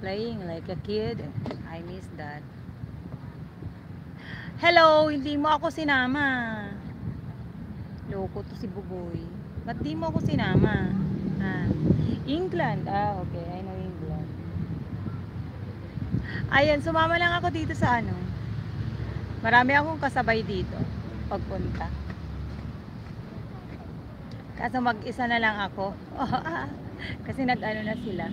playing like a kid. I miss that. Hello, hindi mo ako sinama. Loko to si Buboy. Ba't di mo ako sinama? Ah, England. Okay. I know England. Ayan, sumama lang ako dito sa ano. Marami akong kasabay dito. Pagpunta. Kaso mag-isa na lang ako. Kasi nag-ano na sila.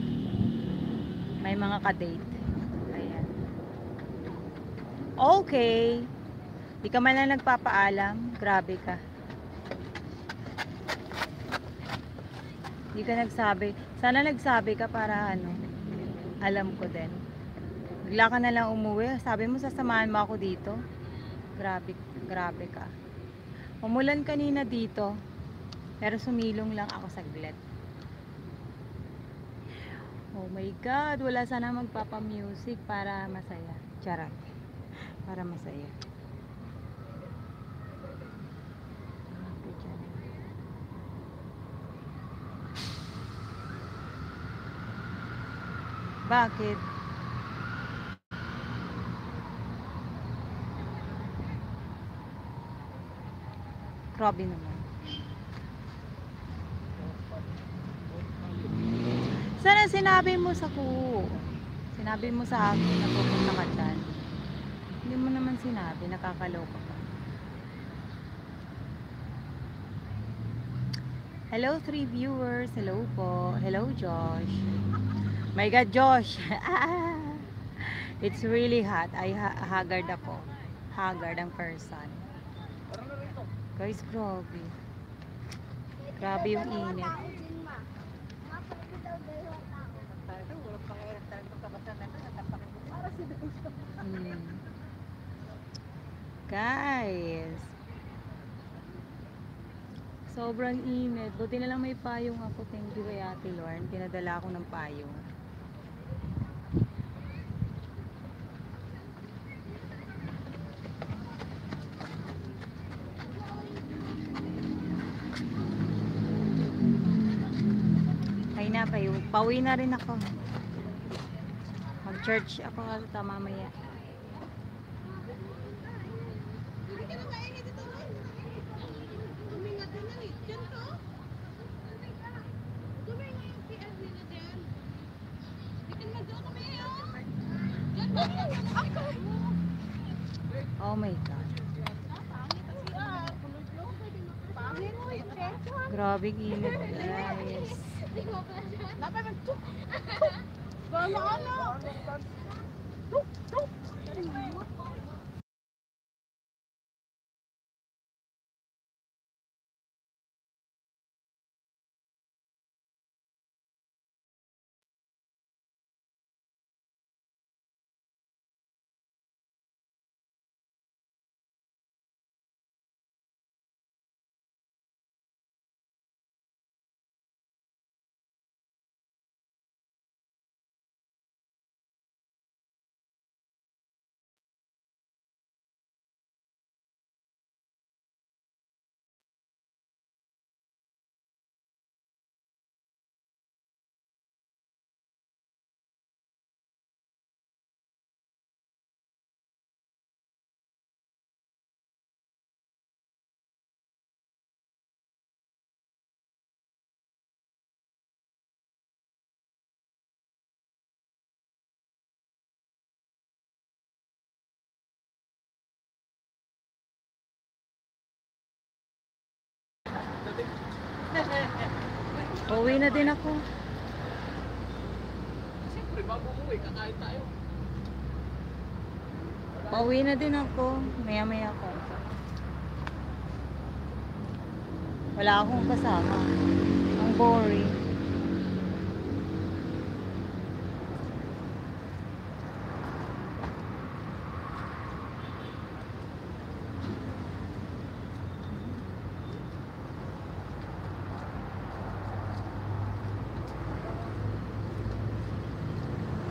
May mga ka-date. Ayan. Okay. Di ka man lang nagpapaalam. Grabe ka. Di ka nagsabi. Sana nagsabi ka para ano. Alam ko din. Bigla ka na lang umuwi. Sabi mo sasamahan mo ako dito. Grabe, grabe ka. Umulan kanina dito. Pero sumilong lang ako saglit. Oh my God, wala sana magpapa-music para masaya. Charot. Para masaya. Bakit? Grabe naman. Sana sinabi mo sa ko. Sinabi mo sa akin na pupunta ka dyan. Hindi mo naman sinabi, nakakaloka ka. Hello 3 viewers. Hello po. Hello Josh. My God, Josh. It's really hot. Haggard ako. Haggard ang person. Guys, grabe. Grabe yung init. Guys, sobrang init. Buti na lang may payong ako. Thank you kay Ate Lorne. Pinadala ako ng payong. Ay na, pauwi na rin ako. Mag-church ako mamaya. Oh my God. Grabe init, guys. Pauwi na din ako. Siyempre, bago umuwi, kakain tayo. Pauwi na din ako. Maya-maya ako. Wala akong kasama. Ang boring.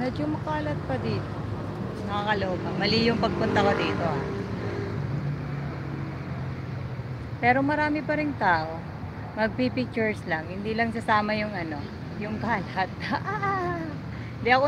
Medyo makalat pa dito. Nakakaloka. Mali yung pagpunta ko dito Pero marami pa ring tao. Magpipictures lang. Hindi lang sasama yung ano, yung kalat. Hindi ako